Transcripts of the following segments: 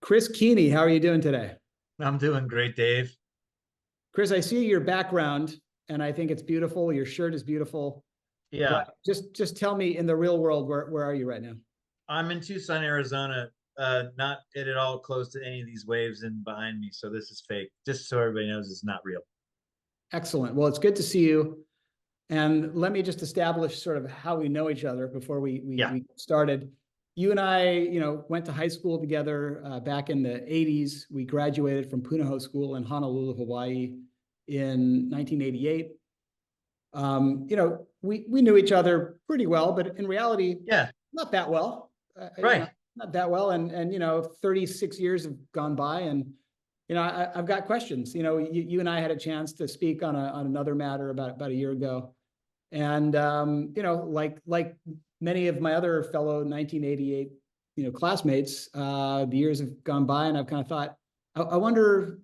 Chris Keeney, how are you doing today? I'm doing great, Dave. Chris, I see your background and I think it's beautiful. Your shirt is beautiful. Yeah, But just tell me in the real world, where are you right now? I'm in Tucson, Arizona, not at all close to any of these waves in behind me. So this is fake, just so everybody knows it's not real. Excellent. Well, it's good to see you. And let me just establish sort of how we know each other before Yeah. we started. You and I, went to high school together back in the 80s. We graduated from Punahou School in Honolulu, Hawaii in 1988. We knew each other pretty well, but in reality, Yeah. not that well. Right. Not that well. And 36 years have gone by, and I've got questions. You and I had a chance to speak on another matter about a year ago, and like many of my other fellow 1988 classmates, the years have gone by, and I've kind of thought, I wonder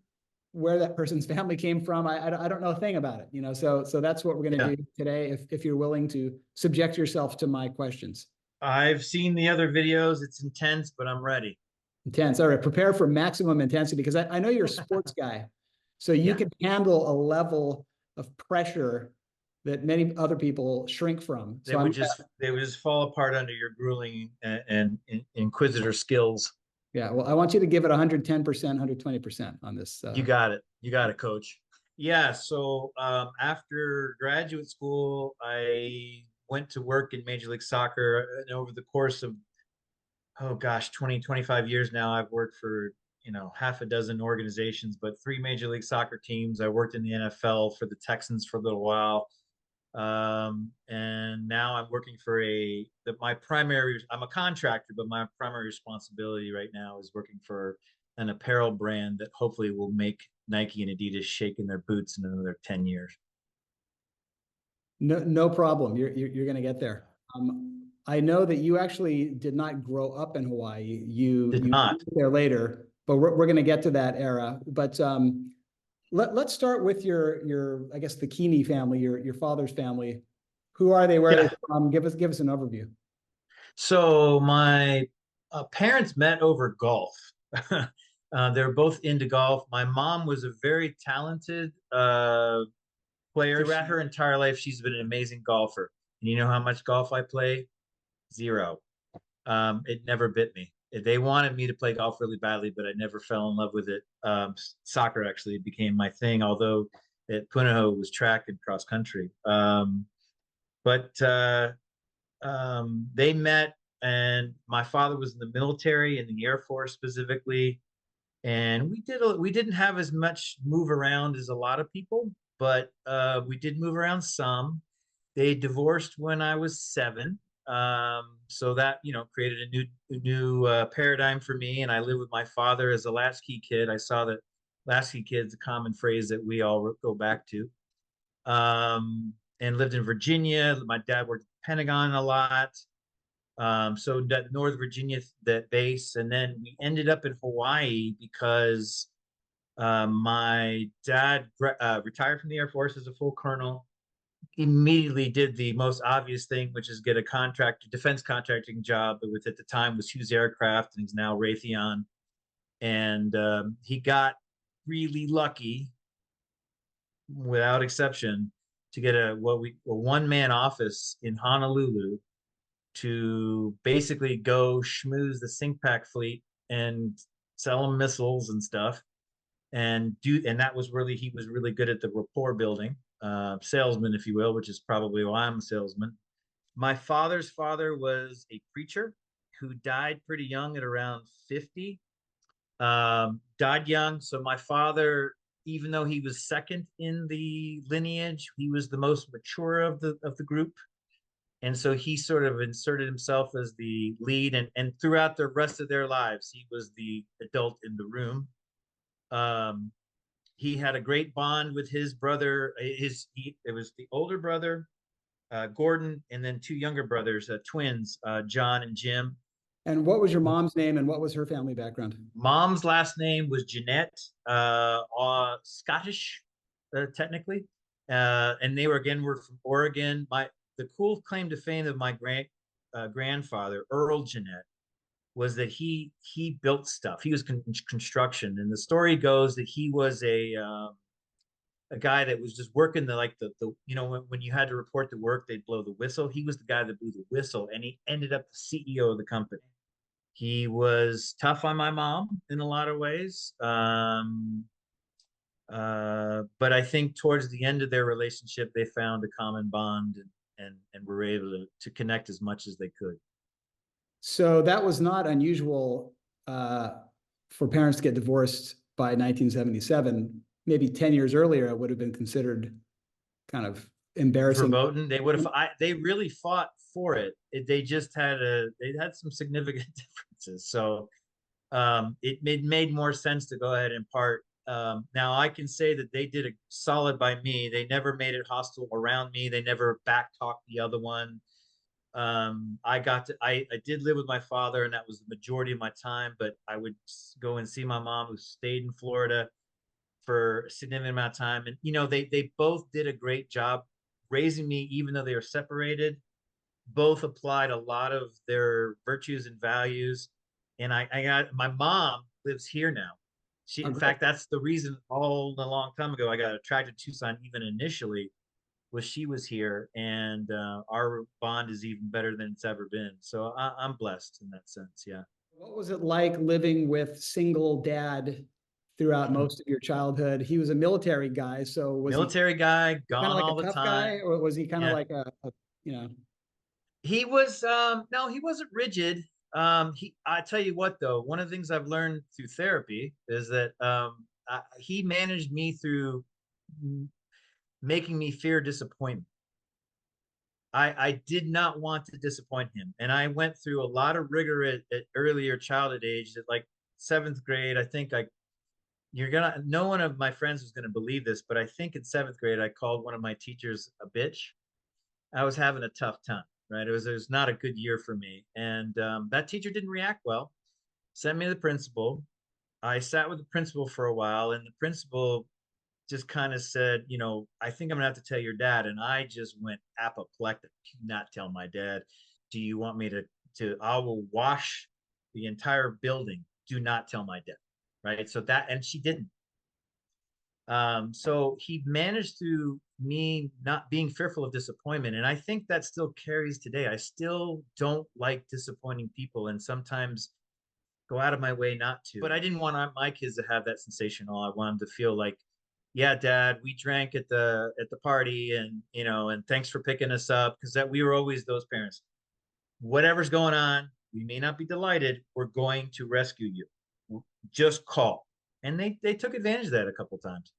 where that person's family came from. I don't know a thing about it. So that's what we're going Yeah. to do today. If you're willing to subject yourself to my questions. I've seen the other videos. It's intense, but I'm ready. Intense. All right. Prepare for maximum intensity because I know you're a sports guy. So you Yeah. can handle a level of pressure that many other people shrink from. They So would just they would just fall apart under your grueling and inquisitor skills. yeah, well, I want you to give it 110%, 120% on this. You got it. You got it, coach. Yeah. So after graduate school, I went to work in Major League Soccer, and over the course of, oh gosh, 20, 25 years now, I've worked for, half a dozen organizations, but three Major League Soccer teams. I worked in the NFL for the Texans for a little while. And now I'm working for I'm a contractor, but my primary responsibility right now is working for an apparel brand that hopefully will make Nike and Adidas shake in their boots in another 10 years. No problem. You're going to get there. I know that you actually did not grow up in Hawaii. Did You not. moved there later, but we're going to get to that era. But let's start with your I guess the Keeney family, your father's family. Who are they? Where are they Yeah. from? Give us an overview. So my parents met over golf. They were both into golf. My mom was a very talented player. Throughout her entire life, she's been an amazing golfer. And you know how much golf I play? Zero. It never bit me. They wanted me to play golf really badly, but I never fell in love with it. Soccer actually became my thing, although at Punahou was track and cross country. But they met, and my father was in the military, in the Air Force specifically, and we didn't have as much move around as a lot of people, but we did move around some. They divorced when I was 7, so that created a new paradigm for me. And I lived with my father as a latchkey kid. I saw that latchkey kid's a common phrase that we all go back to. And lived in Virginia. My dad worked at the Pentagon a lot. So that North Virginia, that base, and then we ended up in Hawaii because my dad retired from the Air Force as a full colonel. Immediately did the most obvious thing, which is get a defense contracting job with at the time was Hughes Aircraft, and he's now Raytheon. And he got really lucky, without exception, to get a one man office in Honolulu to basically go schmooze the SINCPAC fleet and sell them missiles and stuff, and that was really, he was really good at the rapport building, salesman, if you will, which is probably why I'm a salesman. My father's father was a preacher who died pretty young at around 50. Died young. So my father, even though he was second in the lineage, he was the most mature of the group. And so he sort of inserted himself as the lead, and throughout the rest of their lives, he was the adult in the room. Um, he had a great bond with his brother. It was the older brother, Gordon, and then two younger brothers, twins, John and Jim. And what was your mom's name, and what was her family background? Mom's last name was Jeanette, Scottish, technically, and they were from Oregon. The cool claim to fame of my grandfather, Earl Jeanette, was that he built stuff. He was construction, and the story goes that he was a guy that was just working the you know, when you had to report to work, they'd blow the whistle. He was the guy that blew the whistle, and he ended up the CEO of the company. He was tough on my mom in a lot of ways. But I think towards the end of their relationship, they found a common bond, and were able to connect as much as they could. So that was not unusual for parents to get divorced by 1977. Maybe 10 years earlier, it would have been considered kind of embarrassing. Verboten, they really fought for it. They just they had some significant differences. So it made more sense to go ahead and part. Now I can say that they did a solid by me. They never made it hostile around me. They never back talked the other one. I did live with my father, and that was the majority of my time, but I would go and see my mom, who stayed in Florida for a significant amount of time. And, you know, they both did a great job raising me, even though they were separated. Both applied a lot of their virtues and values. And I got, my mom lives here now. In fact, that's the reason all a long time ago I got attracted to Tucson, even initially, was she was here, and our bond is even better than it's ever been. So I'm blessed in that sense. Yeah. What was it like living with single dad throughout most of your childhood? He was a military guy, so was he Military guy, kind of gone like all a the tough guy, time. or was he kind of Yeah. like you know? He was no, he wasn't rigid. I tell you what though, one of the things I've learned through therapy is that he managed me through making me fear disappointment. I did not want to disappoint him, and I went through a lot of rigor at earlier childhood age. At like seventh grade, I think no one of my friends was gonna believe this, but I think in seventh grade I called one of my teachers a bitch. I was having a tough time, right? It was not a good year for me, and that teacher didn't react well. Sent me to the principal. I sat with the principal for a while, and the principal just kind of said, you know, I think I'm gonna have to tell your dad. And I just went apoplectic. Do not tell my dad. Do you want me to I will wash the entire building. Do not tell my dad. Right. So that, and she didn't. So he managed through me not being fearful of disappointment. And I think that still carries today. I still don't like disappointing people, and sometimes go out of my way not to. But I didn't want my kids to have that sensation. All I wanted them to feel like, yeah, Dad, we drank at the party, and you know, and thanks for picking us up, because that we were always those parents. Whatever's going on, we may not be delighted. We're going to rescue you. Just call. And they took advantage of that a couple times.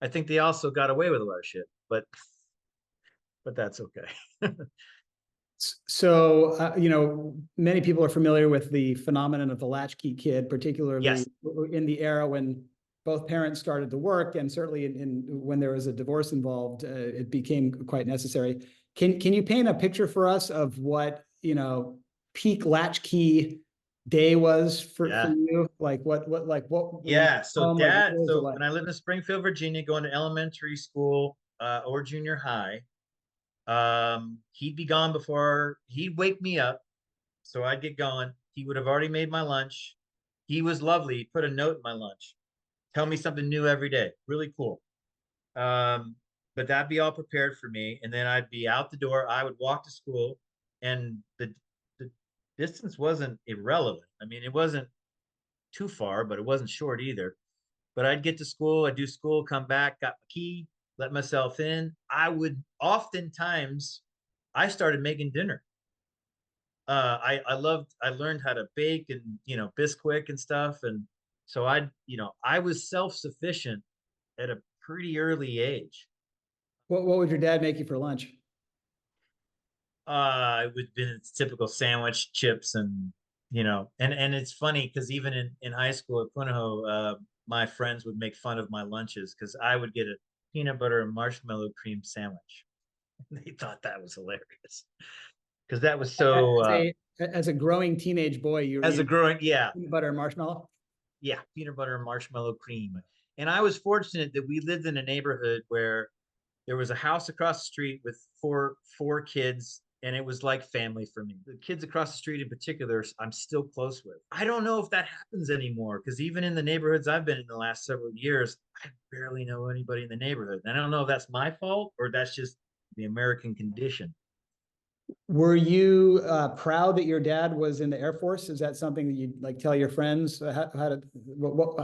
I think they also got away with a lot of shit, but that's okay. So, you know, many people are familiar with the phenomenon of the latchkey kid, particularly Yes. in the era when both parents started to work, and certainly when there was a divorce involved, it became quite necessary. Can you paint a picture for us of what, you know, peak latchkey day was for you? Like what when you Yeah. So home, like what was it so like? when I lived in Springfield, Virginia, going to elementary school or junior high, he'd be gone before he'd wake me up. So I'd get going. He would have already made my lunch. He was lovely. He put a note in my lunch. Tell me something new every day. Really cool. Um, but that'd be all prepared for me. And then I'd be out the door. I would walk to school, and the distance wasn't irrelevant. I mean, it wasn't too far, but it wasn't short either. But I'd get to school, I'd do school, come back, got my key, let myself in. I would oftentimes, I started making dinner. I learned how to bake and, you know, Bisquick and stuff. And so I was self-sufficient at a pretty early age. What would your dad make you for lunch? It would have been typical sandwich, chips, and you know, and it's funny because even in high school at Punahou, my friends would make fun of my lunches because I would get a peanut butter and marshmallow cream sandwich. They thought that was hilarious because that was so. As a growing teenage boy, you were As a eating growing, yeah, peanut butter and marshmallow. yeah, peanut butter and marshmallow cream. And I was fortunate that we lived in a neighborhood where there was a house across the street with four kids, and it was like family for me. The kids across the street in particular, I'm still close with. I don't know if that happens anymore, because even in the neighborhoods I've been in the last several years, I barely know anybody in the neighborhood. And I don't know if that's my fault or that's just the American condition. Were you proud that your dad was in the Air Force? Is that something that you'd like tell your friends? How did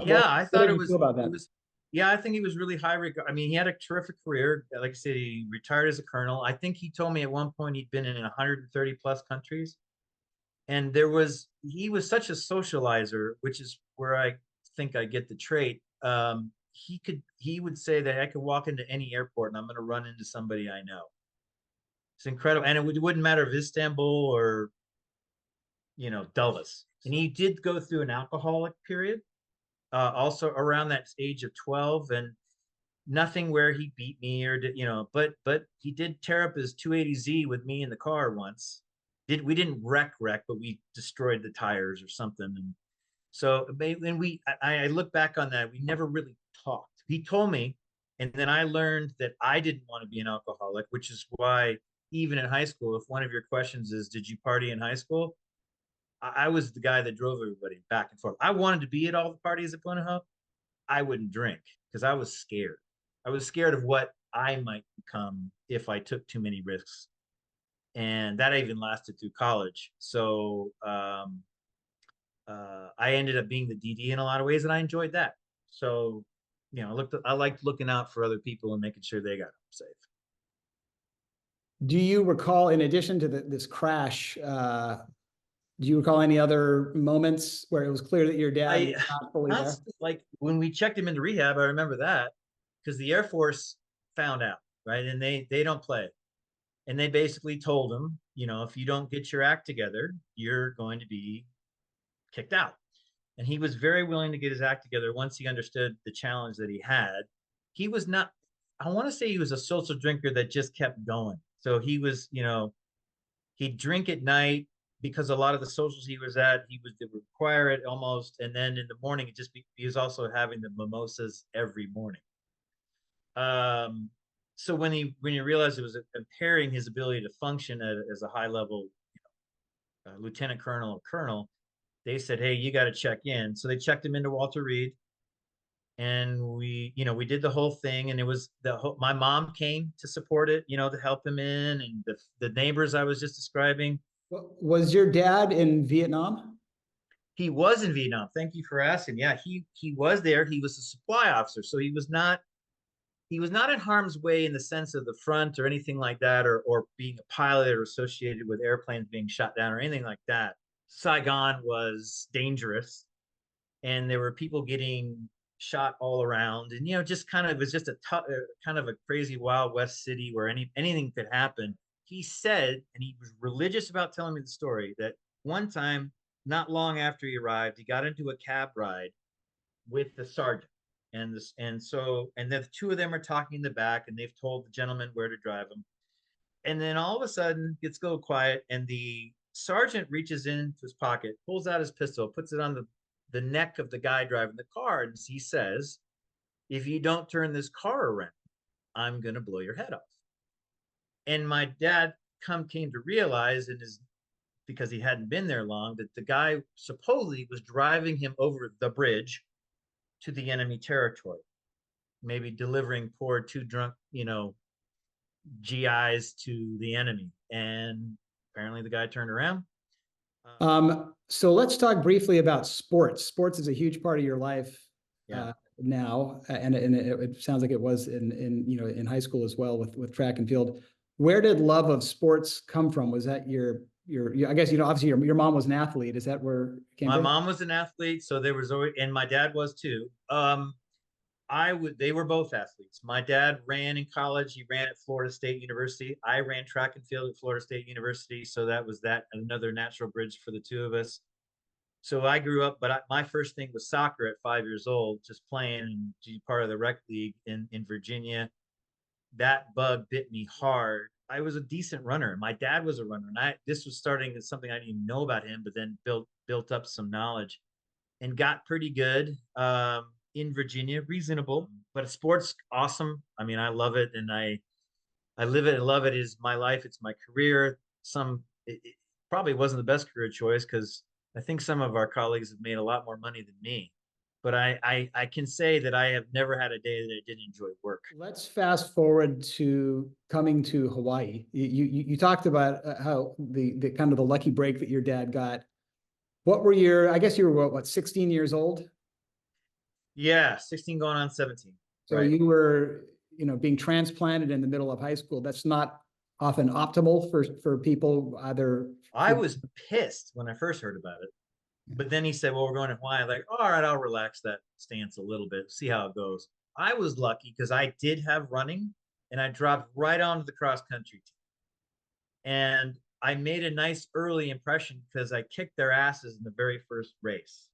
Yeah, I what thought did you feel about that? yeah, I think he was really high regard. I mean, he had a terrific career. Like I said, he retired as a colonel. I think he told me at one point he'd been in 130 plus countries. And he was such a socializer, which is where I think I get the trait. He would say that I could walk into any airport and I'm going to run into somebody I know. It's incredible. And it wouldn't matter if Istanbul or, Dulles. And he did go through an alcoholic period, also around that age of 12, and nothing where he beat me or did, but he did tear up his 280Z with me in the car once. We didn't wreck, but we destroyed the tires or something. And so, and I look back on that, we never really talked. He told me, and then I learned that I didn't want to be an alcoholic, which is why even in high school, if one of your questions is, did you party in high school? I was the guy that drove everybody back and forth. I wanted to be at all the parties at Punahou. I wouldn't drink because I was scared. I was scared of what I might become if I took too many risks. And that even lasted through college. So I ended up being the DD in a lot of ways, and I enjoyed that. So, I liked looking out for other people and making sure they got home safe. Do you recall, in addition to this crash, do you recall any other moments where it was clear that your dad was not fully there? Like when we checked him into rehab, I remember that because the Air Force found out, right? And they don't play. And they basically told him, if you don't get your act together, you're going to be kicked out. And he was very willing to get his act together once he understood the challenge that he had. He was not, I want to say he was a social drinker that just kept going. So he was, he'd drink at night because a lot of the socials he was at, they would require it almost. And then in the morning, he was also having the mimosas every morning. So when he realized it was impairing his ability to function as a high level lieutenant colonel or colonel, they said, hey, you got to check in. So they checked him into Walter Reed, and we did the whole thing. And it was my mom came to support it, to help him in, and the neighbors I was just describing. Was your dad in Vietnam? He was in Vietnam. Thank you for asking. Yeah, he was there. He was a supply officer, so he was not in harm's way in the sense of the front or anything like that, or being a pilot or associated with airplanes being shot down or anything like that. Saigon was dangerous, and there were people getting shot all around, and just kind of, it was just kind of a crazy Wild West city where anything could happen. He said, and he was religious about telling me the story, that one time, not long after he arrived, he got into a cab ride with the sergeant. And the two of them are talking in the back, and they've told the gentleman where to drive them. And then all of a sudden, it gets go quiet, and the sergeant reaches into his pocket, pulls out his pistol, puts it on the neck of the guy driving the car, and he says, "If you don't turn this car around, I'm gonna blow your head off." And my dad came to realize because he hadn't been there long, that the guy supposedly was driving him over the bridge to the enemy territory, maybe delivering poor, too drunk, GIs to the enemy. And apparently the guy turned around. So let's talk briefly about sports. Sports is a huge part of your life now, and it sounds like it was in high school as well with track and field. Where did love of sports come from? Was that your I guess obviously your mom was an athlete. Is that where it came from? My mom was an athlete, so there was always, and my dad was too. They were both athletes. My dad ran in college. He ran at Florida State University. I ran track and field at Florida State University. So that was another natural bridge for the two of us. So I grew up, but my first thing was soccer at 5 years old, just playing and part of the rec league in Virginia. That bug bit me hard. I was a decent runner. My dad was a runner, and this was starting as something I didn't even know about him, but then built up some knowledge and got pretty good. In Virginia, reasonable, but sports, awesome. I mean, I love it, and I live it and love it. Is my life. It's my career. it probably wasn't the best career choice because I think some of our colleagues have made a lot more money than me. But I can say that I have never had a day that I didn't enjoy work. Let's fast forward to coming to Hawaii. You talked about how the kind of the lucky break that your dad got. What were your, I guess you were what 16 years old? Yeah, 16 going on 17. So Right. you were, being transplanted in the middle of high school. That's not often optimal for people either. I was pissed when I first heard about it. But then he said, well, we're going to Hawaii. I'm like, all right, I'll relax that stance a little bit, see how it goes. I was lucky because I did have running and I dropped right onto the cross country team. And I made a nice early impression because I kicked their asses in the very first race.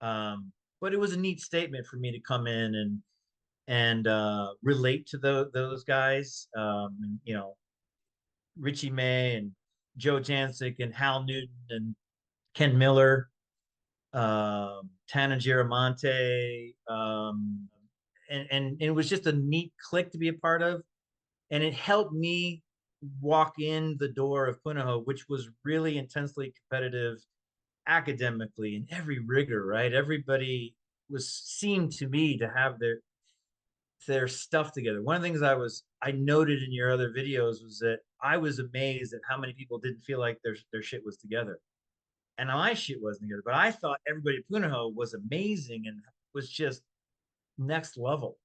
But it was a neat statement for me to come in and relate to those guys. Richie May and Joe Jancic and Hal Newton and Ken Miller, Tana Giramonte, and it was just a neat clique to be a part of, and it helped me walk in the door of Punahou, which was really intensely competitive academically in every rigor. Right, everybody seemed to me to have their stuff together. One of the things I noted in your other videos was that I was amazed at how many people didn't feel like their shit was together. And my shit wasn't together, but I thought everybody at Punahou was amazing and was just next level,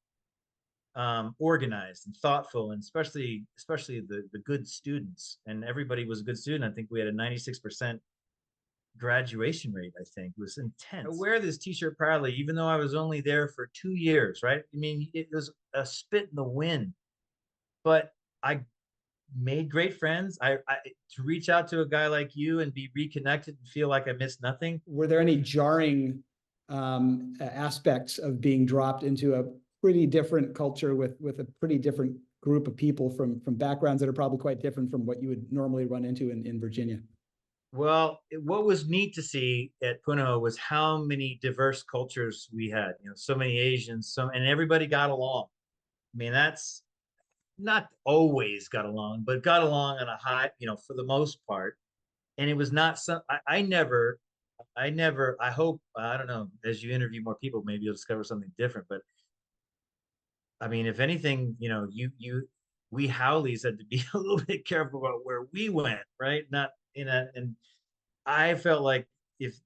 organized and thoughtful, and especially the good students. And everybody was a good student. I think we had a 96% graduation rate. I think it was intense. I wear this t-shirt proudly, even though I was only there for 2 years. Right? I mean, it was a spit in the wind, but I made great friends. I to reach out to a guy like you and be reconnected and feel like I missed nothing. Were there any jarring aspects of being dropped into a pretty different culture with a pretty different group of people from backgrounds that are probably quite different from what you would normally run into in Virginia? Well, what was neat to see at Punahou was how many diverse cultures we had. So many Asians, and everybody got along. I mean, that's not always got along, but got along on a high, for the most part. And it was not some. I never. I hope. I don't know. As you interview more people, maybe you'll discover something different. But I mean, if anything, we Howleys had to be a little bit careful about where we went, right? Not and I felt like if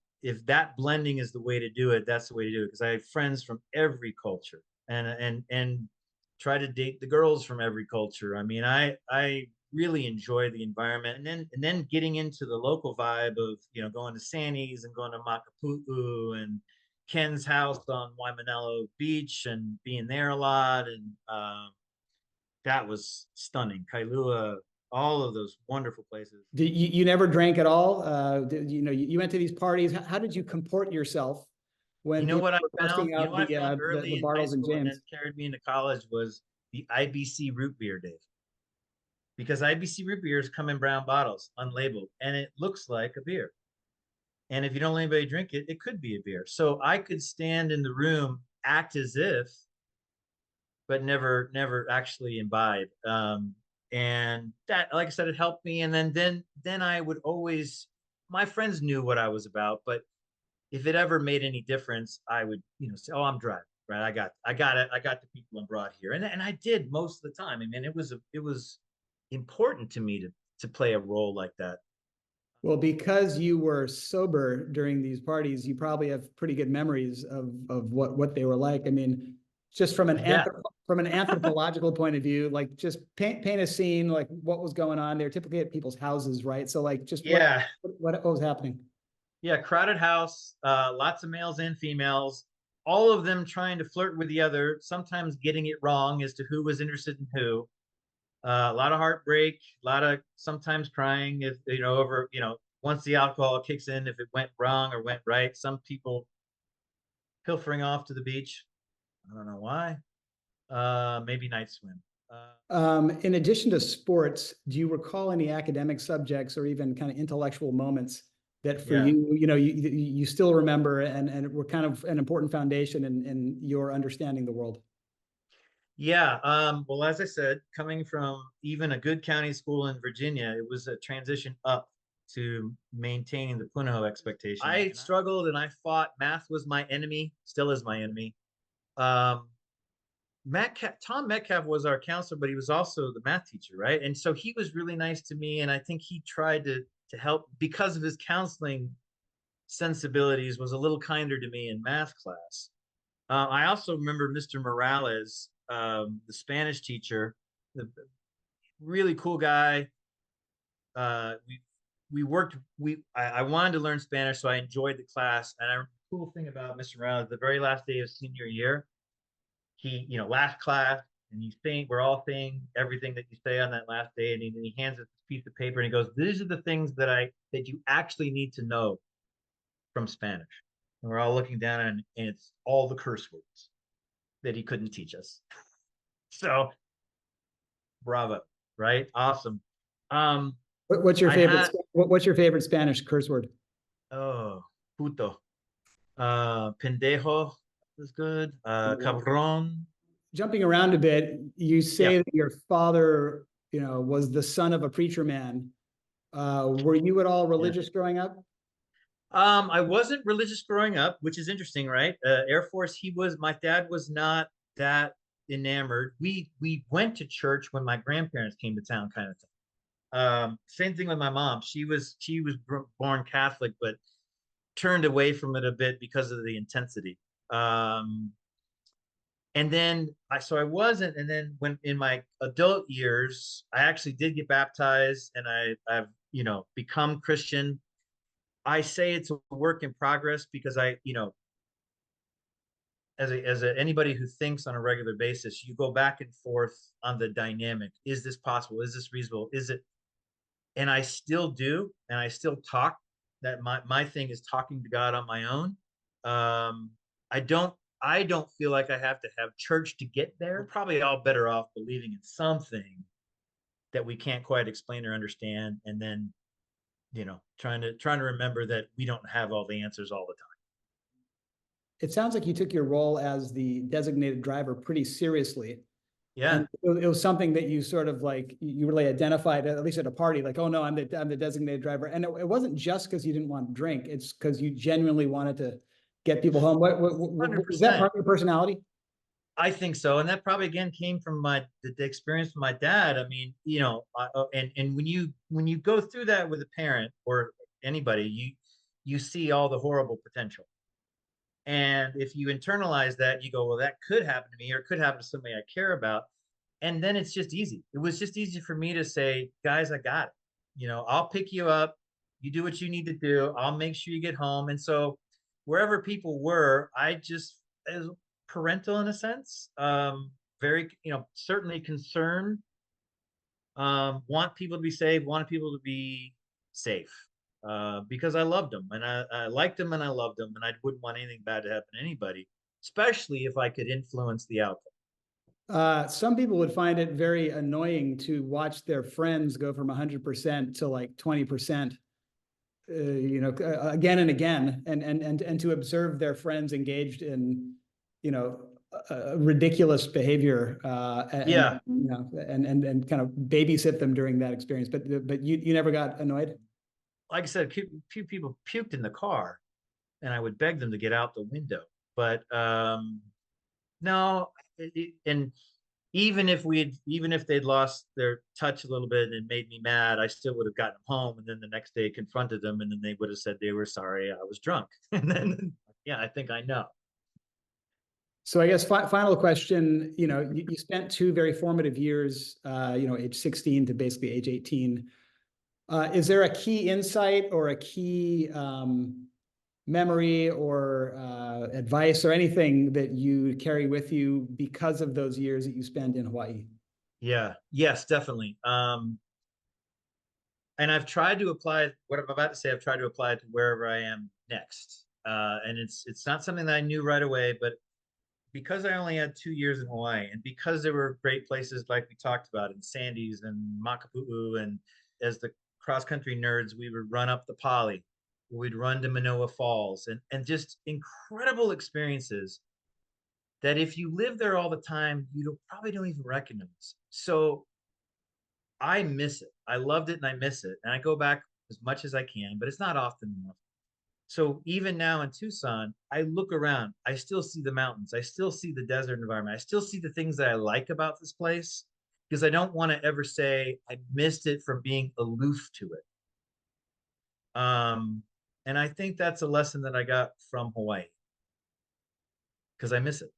that blending is the way to do it, that's the way to do it. Because I have friends from every culture and try to date the girls from every culture. I mean, I really enjoy the environment, and then getting into the local vibe of going to Sandy's and going to Makapu'u and Ken's house on Waimanalo Beach and being there a lot, and that was stunning. Kailua, all of those wonderful places. You never drank at all? You went to these parties. How did you comport yourself when what I were found? busting out I found early the in high Bartles and school and James? then carried me into college was the IBC root beer, Dave. Because IBC root beers come in brown bottles, unlabeled, and it looks like a beer. And if you don't let anybody drink it, it could be a beer. So I could stand in the room, act as if, but never actually imbibe. And that, like I said, it helped me. And then I would always, my friends knew what I was about, but if it ever made any difference, I would, say, "Oh, I'm driving, right? I got it. I got the people and brought here," and I did most of the time. I mean, it was important to me to play a role like that. Well, because you were sober during these parties, you probably have pretty good memories of what they were like. I mean, just from Yeah. from an anthropological point of view, like just paint a scene, like what was going on. They're typically at people's houses, right? So like just Yeah. what was happening? Yeah, crowded house, lots of males and females, all of them trying to flirt with the other, sometimes getting it wrong as to who was interested in who. A lot of heartbreak, a lot of sometimes crying if over once the alcohol kicks in, if it went wrong or went right. Some people pilfering off to the beach. I don't know why. Maybe night swim. In addition to sports, do you recall any academic subjects or even kind of intellectual moments that for Yeah. you still remember and were kind of an important foundation in your understanding the world? Yeah. Well, as I said, coming from even a good county school in Virginia, it was a transition up to maintaining the Punahou expectation. I struggled and I fought. Math was my enemy, still is my enemy. Um, Tom Metcalf was our counselor, but he was also the math teacher, right? And so he was really nice to me, and I think he tried to help because of his counseling sensibilities. Was a little kinder to me in math class. I also remember Mr. Morales, the Spanish teacher, the really cool guy. We worked. I wanted to learn Spanish, so I enjoyed the class. And the cool thing about Mr. Morales, the very last day of senior year, he, last class, and we're all saying everything that you say on that last day, and he hands us this piece of paper, and he goes, "These are the things that you actually need to know from Spanish." And we're all looking down, and it's all the curse words that he couldn't teach us. So bravo, right? Awesome. Um, What's your I favorite? had What's your favorite Spanish curse word? oh puto, pendejo was good. Cabron. Jumping around a bit, you Yeah, say that your father, was the son of a preacher man. Were you at all yeah. religious growing up? I wasn't religious growing up, which is interesting, right? Air Force. My dad was not that enamored. We went to church when my grandparents came to town, kind of thing. Same thing with my mom. She was born Catholic, but turned away from it a bit because of the intensity. Um, and then I wasn't, and then when in my adult years, I actually did get baptized, and I've become Christian. I say it's a work in progress because anybody who thinks on a regular basis, you go back and forth on the dynamic. Is this possible? Is this reasonable? Is it? And I still do, and I still talk. That my thing is talking to God on my own. Um, I don't feel like I have to have church to get there. We're probably all better off believing in something that we can't quite explain or understand, and then trying to remember that we don't have all the answers all the time. It sounds like you took your role as the designated driver pretty seriously. Yeah. And it was something that you sort of like, you really identified, at least at a party, like, oh no, I'm the designated driver. And it wasn't just because you didn't want to drink. It's because you genuinely wanted to get people home. Was that 100%. part of your personality? I think so, and that probably again came from the experience with my dad. I mean, and when you go through that with a parent or anybody, you see all the horrible potential. And if you internalize that, you go, well, that could happen to me, or it could happen to somebody I care about. And then it's just easy. It was just easy for me to say, guys, I got it. I'll pick you up. You do what you need to do. I'll make sure you get home. And so wherever people were, I just, as parental in a sense, very, certainly concerned, want people to be safe, wanted people to be safe. Because I loved them, and I liked them, and I loved them, and I wouldn't want anything bad to happen to anybody, especially if I could influence the outcome. Some people would find it very annoying to watch their friends go from 100% to like 20%, again and again, and to observe their friends engaged in, ridiculous behavior, Yeah, and kind of babysit them during that experience. But you never got annoyed? like I said, few people puked in the car, and I would beg them to get out the window. But no, and even if they'd lost their touch a little bit and made me mad, I still would have gotten them home, and then the next day confronted them, and then they would have said they were sorry, I was drunk. And then yeah, I think I know. So I guess final question, you spent two very formative years, age 16 to basically age 18. Is there a key insight or a key memory or advice or anything that you carry with you because of those years that you spent in Hawaii? Yeah, yes, definitely. And I've tried to apply what I'm about to say. I've tried to apply it to wherever I am next. And it's not something that I knew right away, but because I only had 2 years in Hawaii, and because there were great places like we talked about in Sandy's and Makapu'u, and as the cross country nerds, we would run up the Pali, we'd run to Manoa Falls, and just incredible experiences that if you live there all the time, probably don't even recognize. So I miss it. I loved it and I miss it. And I go back as much as I can, but it's not often enough. So even now in Tucson, I look around, I still see the mountains, I still see the desert environment, I still see the things that I like about this place because I don't want to ever say I missed it from being aloof to it. And I think that's a lesson that I got from Hawaii because I miss it.